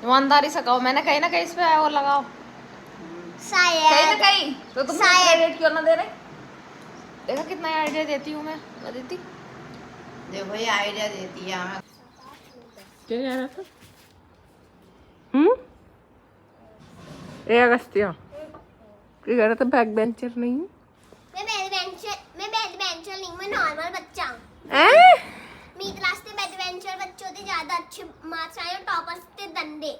ईमानदारी से कहो, मैंने कहीं ना कहीं इस पे वो लगाओ, कहीं ना कहीं। तो तुम क्रेडिट क्यों ना दे रहे? देखा कितना आइडिया देती हूँ मैं अदिति। देखो ये आइडिया देती है हमें। क्या कह रहा था? ए अगस्त्या, क्या कह रहा था? बैक बेंचर नहीं हूँ मैं बैक बेंचर नहीं, मैं नॉर्मल बच्चा हूँ। मेरी क्लास के बैक बेंचर बच्चों से ज्यादा अच्छे मार्क्स आए और टॉपर्स के दंदे।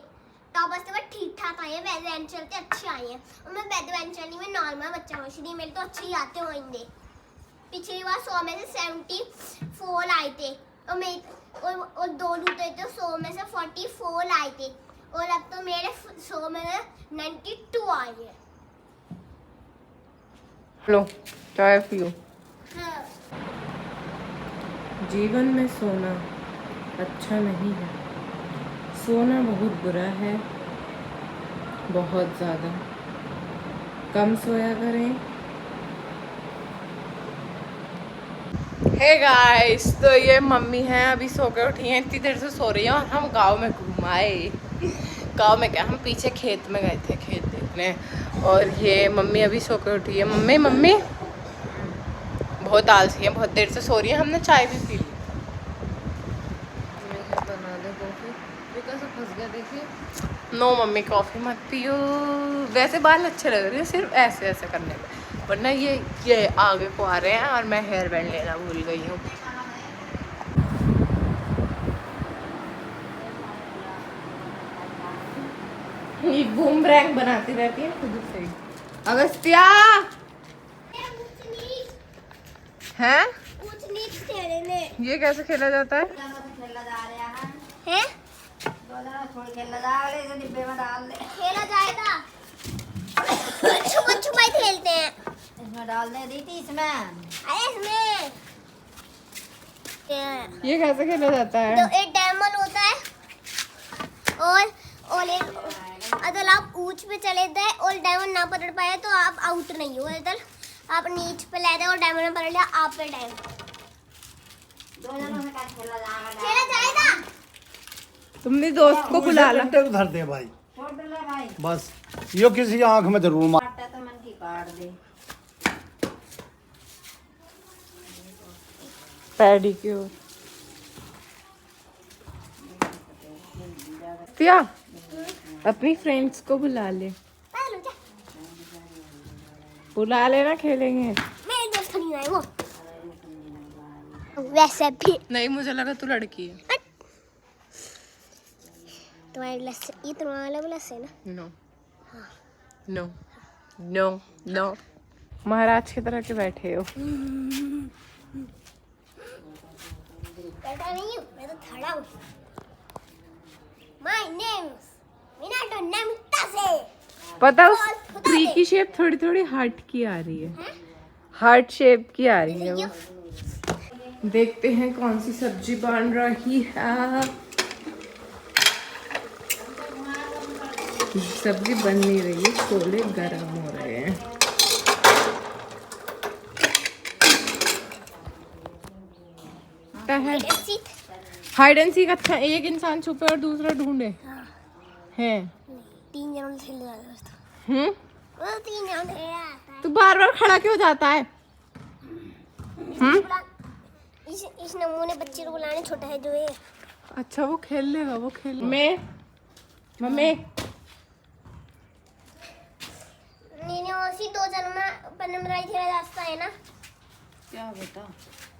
टॉपर्स तो ठीक ठाक आए हैं, बैक बेंचर के अच्छे आए हैं। और मैं बैक बेंचर नहीं, मैं नॉर्मल बच्चा हूँ, इसलिए मेरे तो अच्छे ही आते होंगे। पिछली बार 100 में से 74 आए थे और मैं और 2 लूटे थे, 100 में से 44 आए थे और अब तो मेरे 100 में से 92 आए हैं। लो चाय पियो। हाँ। जीवन में सोना अच्छा नहीं है, सोना बहुत बुरा है, बहुत ज़्यादा। कम सोया करें। हे गाइस, तो ये मम्मी हैं, अभी सो के उठी हैं, इतनी देर से सो रही हैं और हम गांव में घुमाए। गांव में क्या, हम पीछे खेत में गए थे, खेत देखने। और ये मम्मी अभी सो के उठी है। मम्मी बहुत आलसी है, बहुत देर से सो रही है। हमने चाय भी पी ली। बना दे कॉफी, कैसे फंस गया देखिए। नो मम्मी कॉफी मत पियो, वैसे बाल अच्छे लग रहे हैं सिर्फ ऐसे ऐसे करने में, वरना ये आगे को आ रहे हैं और मैं हेयर बैंड लेना भूल गई हूँ। ये बूमरैंग बनाती रहती है खुद से। अगस्त्या हैं? ये कैसे खेला जाता है? हैं? खेला जाएगा। छुपन छुपाई खेलते हैं। इसमें डाल दे दीदी, इसमें अरे इसमें ये कैसे खेला जाता है? तो एक डायमंड होता है और अगर आप ऊंच पे चले गए और डायमंड ना पकड़ पाए तो आप आउट नहीं हो। अगर आप नीच पे ले गए और डायमंड पकड़ लिया, आप पे डायमंड। खेला जाएगा। तुमने दोस्त को बुला ला। धर दे भाई, बस यो किसी की आंख में जरूर मार। तो मन की काट दे। पैडी की ओर क्या, अपनी फ्रेंड्स को बुला ले, बुला लेना, खेलेंगे। मेरे दोस्त नहीं आए वो। वैसे भी नहीं, मुझे लगा तू लड़की है। तुम्हारे लस्से, ये तुम्हारा वाला लस्से ना। नो नो नो नो, महाराज की तरह के बैठे हो। बैठा नहीं हूँ, मैं तो खड़ा हूँ। My name is Minato Namitase। पता उस ट्री की शेप थोड़ी थोड़ी हार्ट की आ रही है, हार्ट शेप की आ रही है वो। देखते हैं कौन सी सब्जी बन रही है। सब्जी बन नहीं रही है, छोले गर्म हो रहे हैं। हाइड एंड सीक अच्छा, एक इंसान छुपे और दूसरा ढूंढे। हैं 3 जनों से खेला जाता हम्म, है। 3 जनों से आता है। तू बार बार खड़ा क्यों जाता है? इस नमूने बच्चे को बुलाने, छोटा है जो है। अच्छा वो खेल लेगा, वो खेल। मम्मी नीने उसी 2 जनों में पन्नम लड़ाई खेला जाता है ना। क्या बेटा?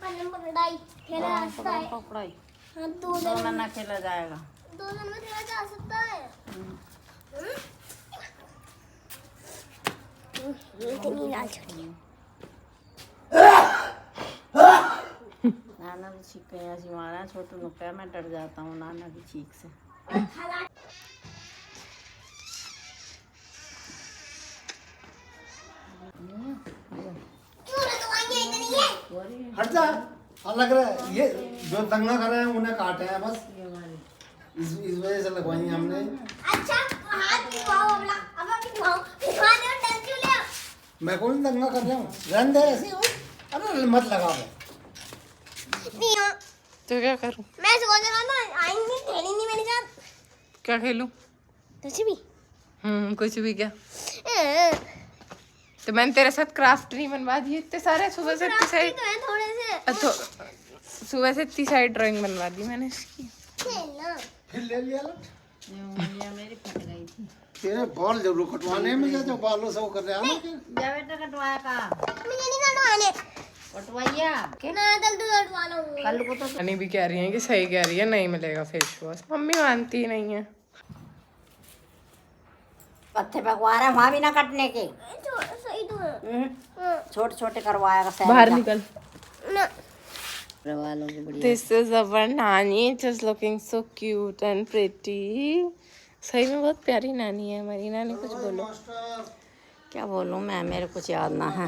पन्नम लड़ाई खेला जाता है। पकड़ाई हाँ 2 जनों ना खेला जाएगा। 2 जनों में खेला जा सकता है। इतनी लाल छोटी नाना की छींक ऐसी मारा छोटू नुक्का, मैं डर जाता हूँ नाना की छींक से। हट जा, लग रहा है ये जो दंगा कर रहे हैं उन्हें काटे हैं बस, इस वजह से लगवाई हमने। अच्छा हाथ दिखाओ, अब दिखाओ, दिखा दे और डर क्यों ले? मैं कोई दंगा कर रहा हूँ, रहने दे ऐसे ही। अरे मत लगाओ। नहीं तो क्या करूं? मैं सोच रहा था आएंगे, खेलेंगे मेरे साथ। क्या खेलूं? कुछ भी कुछ भी क्या। तो मैंने तेरे साथ क्राफ्ट नहीं बनवा दिए इतने सारे, सुबह से इतनी सारी तो है थोड़े से सुबह से इतनी सारी ड्राइंग बनवा दी मैंने इसकी। खेलना। फिर ले लिया लो। ये मेरी फट गई थी। तेरे बाल जरूर कटवाने में जो बालों से वो कर रहे हैं जा बेटा कटवाया का मुझे नहीं कटवाने। कटवाइया ना दल तो कटवा लो। कल को तो नानी भी कह रही है कि सही कह रही है, नहीं मिलेगा फेस वॉश। मम्मी मानती ही नहीं है। पत्ते पकवा रहे वहाँ भी ना कटने के। सही तो है। छोटे छोटे करवाया का बाहर निकल। ना वालों की बढ़िया। This is our नानी, just looking so cute and pretty। सही में बहुत प्यारी नानी है हमारी। नानी कुछ बोलो। क्या बोलूँ मैं, मेरे कुछ याद ना है।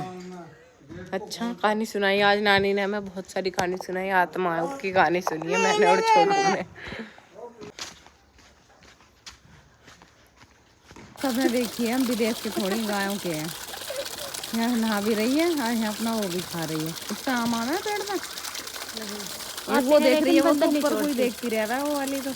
अच्छा कहानी सुनाई आज नानी ने हमें, बहुत सारी कहानी सुनाई। आत्माओं की कहानी सुनी है मैंने और छोटू ने। सबने देखी है, हम विदेश के थोड़ी गायों के हैं। यहाँ नहा भी रही है और यहाँ अपना वो भी खा रही है। इसका आम आना है पेड़ में। और वो देख रही है, वो तो ऊपर कोई देखती रह रहा है वो वाली। तो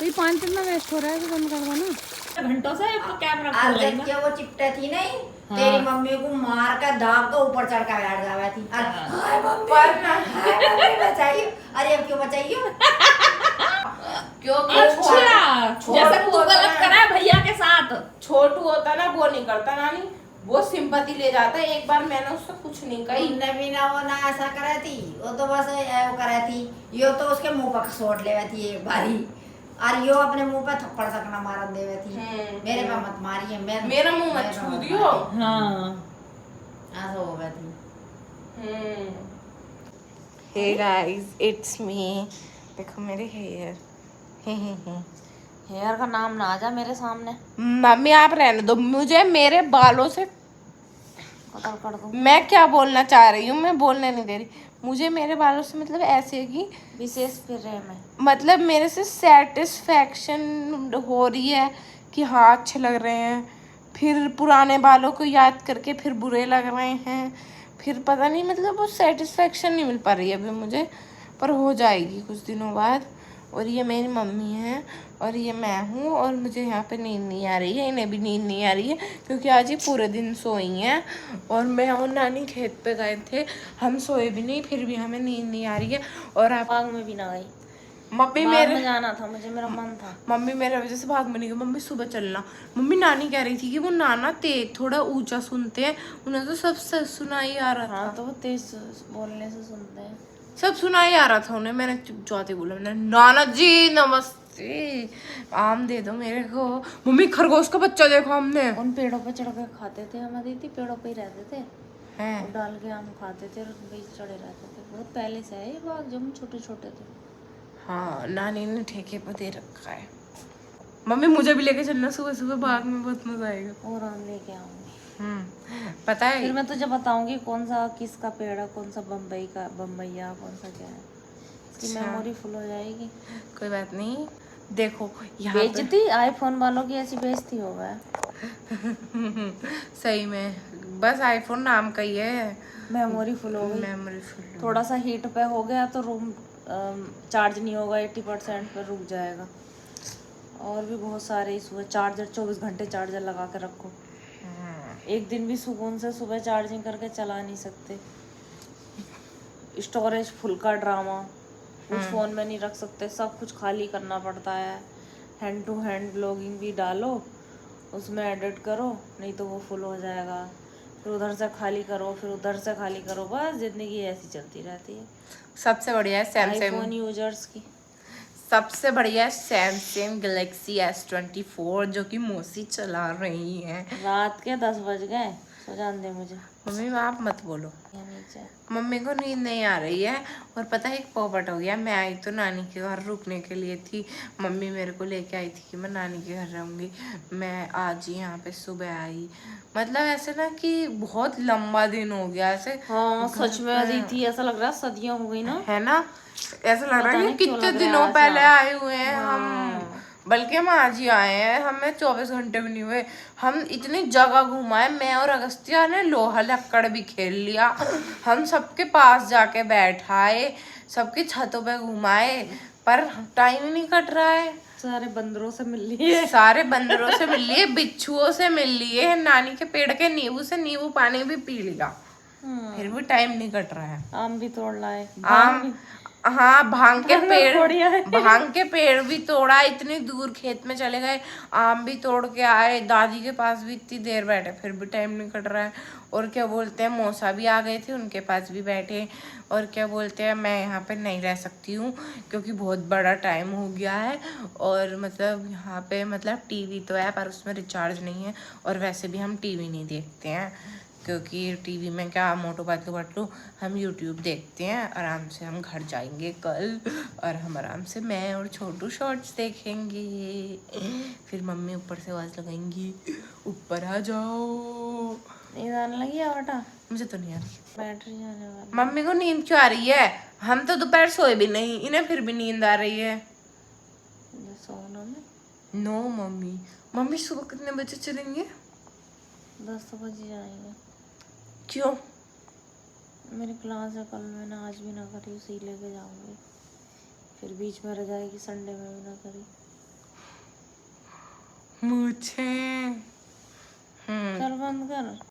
ये 5 मिनट में वेस्ट हो रहा है, तो बंद कर दो ना। घंटों से कैमरा आज जब क्या वो चिपटे थी नहीं, तेरी मम्मी को मार कर दाग के ऊपर चढ़ कर बैठ जावा थी। हाय मम्मी बचाइए। अरे अब क्यों बचाइए? क्योंकि जैसे तू गलत करा है भैया के साथ। छोटू होता ना वो नहीं करता नानी, वो सिंपैथी ले जाता है। एक बार मैंने उससे कुछ नहीं कही। तुमने भी ना वो ना ऐसा करे थी, वो तो बस वो करे थी। यो तो उसके मुंह पर सोट ले थी एक बारी, और यो अपने मुंह पे थप्पड़ सकना मारन देवे थी। मेरे पे मत मारिए, मेरा मुंह मत छू दियो। हाँ ऐसा हो गया थी। Hey guys it's me. देखो मेरे हेयर। हेयर का नाम ना आ जा मेरे सामने। मम्मी आप रहने दो मुझे, मेरे बालों से कतल कर दूं। मैं क्या बोलना चाह रही हूँ मैं बोलने नहीं दे रही। मुझे मेरे बालों से मतलब ऐसे है कि विशेष फिर रहे मैं। मतलब मेरे से सेटिस्फैक्शन हो रही है कि हाँ अच्छे लग रहे हैं, फिर पुराने बालों को याद करके फिर बुरे लग रहे हैं, फिर पता नहीं मतलब वो सेटिस्फैक्शन नहीं मिल पा रही है अभी मुझे, पर हो जाएगी कुछ दिनों बाद। और ये मेरी मम्मी है और ये मैं हूँ, और मुझे यहाँ पे नींद नहीं आ रही है, इन्हें भी नींद नहीं आ रही है क्योंकि आज ये पूरे दिन सोई हैं। और मैं और नानी खेत पे गए थे, हम सोए भी नहीं, फिर भी हमें नींद नहीं आ रही है। और आप बाग में भी ना गई। मम्मी बाग मेरे में जाना था मुझे, मेरा मन था। मम्मी मेरे वजह से भाग में नहीं गई। मम्मी सुबह चलना। मम्मी नानी कह रही थी कि वो नाना तेज थोड़ा ऊंचा सुनते हैं, उन्हें तो सब सुनाई आ रहा था। हाँ तो वो तेज बोलने से सुनते हैं। सब सुनाई आ रहा था उन्हें। मैंने चुपचाते बोला, मैंने नाना जी नमस्ते, आम दे दो मेरे को। मम्मी खरगोश का बच्चा देखो हमने। उन पेड़ों पे चढ़ के खाते थे हम दीदी, पेड़ों पे ही रहते थे। हैं वो डाल के आम खाते थे और उन पे ही चढ़े रहते थे। बहुत पहले से है ये बाग, जब हम छोटे छोटे थे। हाँ नानी ने ठेके पर दे रखा है। मम्मी मुझे भी लेके चलना सुबह सुबह, बाग में बहुत मजा आएगा। और आम लेके आऊंगी। पता है फिर मैं तुझे बताऊंगी कौन सा किसका पेड़ है, कौन सा बम्बई का, बम्बैया कौन सा क्या है। इसकी मेमोरी फुल हो जाएगी। कोई बात नहीं। देखो यहाँ पे बेइज्जती आईफोन वालों की ऐसी बेइज्जती हो गया। सही में बस आईफोन नाम का ही है। मेमोरी फुल हो गई। Memory full. थोड़ा सा हीट पे हो गया तो रूम चार्ज नहीं होगा, 80% पे रुक जाएगा। और भी बहुत सारे इशू है। चार्जर 24 घंटे चार्जर लगा के रखो। एक दिन भी सुकून से सुबह चार्जिंग करके चला नहीं सकते। स्टोरेज फुल का ड्रामा, कुछ फ़ोन में नहीं रख सकते, सब कुछ खाली करना पड़ता है। हैंड टू हैंड ब्लॉगिंग भी डालो, उसमें एडिट करो, नहीं तो वो फुल हो जाएगा। फिर उधर से खाली करो, फिर उधर से खाली करो, बस ज़िंदगी ऐसी चलती रहती है सबसे बढ़िया है आईफोन सैमसंग। यूजर्स की। सबसे बढ़िया है सैमसंग गैलेक्सी S24 जो कि मौसी चला रही है। रात के 10 बज गए, सो जान दे मुझे। मम्मी आप मत बोलो, यहाँ नीचे मम्मी को नींद नहीं आ रही है। और पता है एक पोपट हो गया। मैं आई तो नानी के घर रुकने के लिए थी, मम्मी मेरे को लेके आई थी कि मैं नानी के घर रहूँगी। मैं आज ही यहाँ पे सुबह आई, मतलब ऐसे ना कि बहुत लंबा दिन हो गया ऐसे। हाँ सच में अदिति, ऐसा लग रहा है सदियां हो गई ना। है ना, ऐसा लग रहा है कि कितने लग दिनों पहले आए हुए हैं हम। बल्कि हम आज ही आए हैं, हमें 24 घंटे भी नहीं हुए। हम इतनी जगह घुमाए, मैं और अगस्त्या ने लोहा लक्कड़ भी खेल लिया। हम सबके पास जाके बैठाए, सबकी छतों पे घुमाए, पर टाइम ही नहीं कट रहा है। सारे बंदरों से मिल लिए, सारे बंदरों से मिल लिए, बिच्छुओं से मिल लिए, नानी के पेड़ के नींबू से नींबू पानी भी पी लिया, फिर भी टाइम नहीं कट रहा है। आम भी तोड़ लाए, आम, हाँ भांग के बढ़िया है। पेड़, भांग के पेड़ भी तोड़ा, इतनी दूर खेत में चले गए, आम भी तोड़ के आए, दादी के पास भी इतनी देर बैठे, फिर भी टाइम नहीं कट रहा है। और क्या बोलते हैं, मौसा भी आ गए थे, उनके पास भी बैठे। और क्या बोलते हैं, मैं यहाँ पे नहीं रह सकती हूँ क्योंकि बहुत बड़ा टाइम हो गया है, और मतलब यहाँ पे मतलब टीवी तो है पर उसमें रिचार्ज नहीं है, और वैसे भी हम टीवी नहीं देखते हैं क्योंकि टीवी में क्या मोटू पतलू हम यूट्यूब देखते हैं। आराम से हम घर जाएंगे कल, और हम आराम से मैं और छोटू शॉर्ट्स देखेंगे। फिर मम्मी ऊपर से आवाज़ लगाएंगी, ऊपर आ जाओ। नींद आने लगी है बेटा? मुझे तो नहीं आ रही। बैटरी जाने वाली। मम्मी को नींद क्यों आ रही है? हम तो दोपहर सोए भी नहीं, इन्हें फिर भी नींद आ रही है। सोना में नो मम्मी, मम्मी सुबह कितने बजे चलेंगे? 10 बजे जाएंगे। क्यों? मेरी क्लास है कल, मैंने आज भी ना करी, उसी लेके जाऊंगी, फिर बीच में रह जाएगी, संडे में भी ना करी। मुझे चल बंद कर।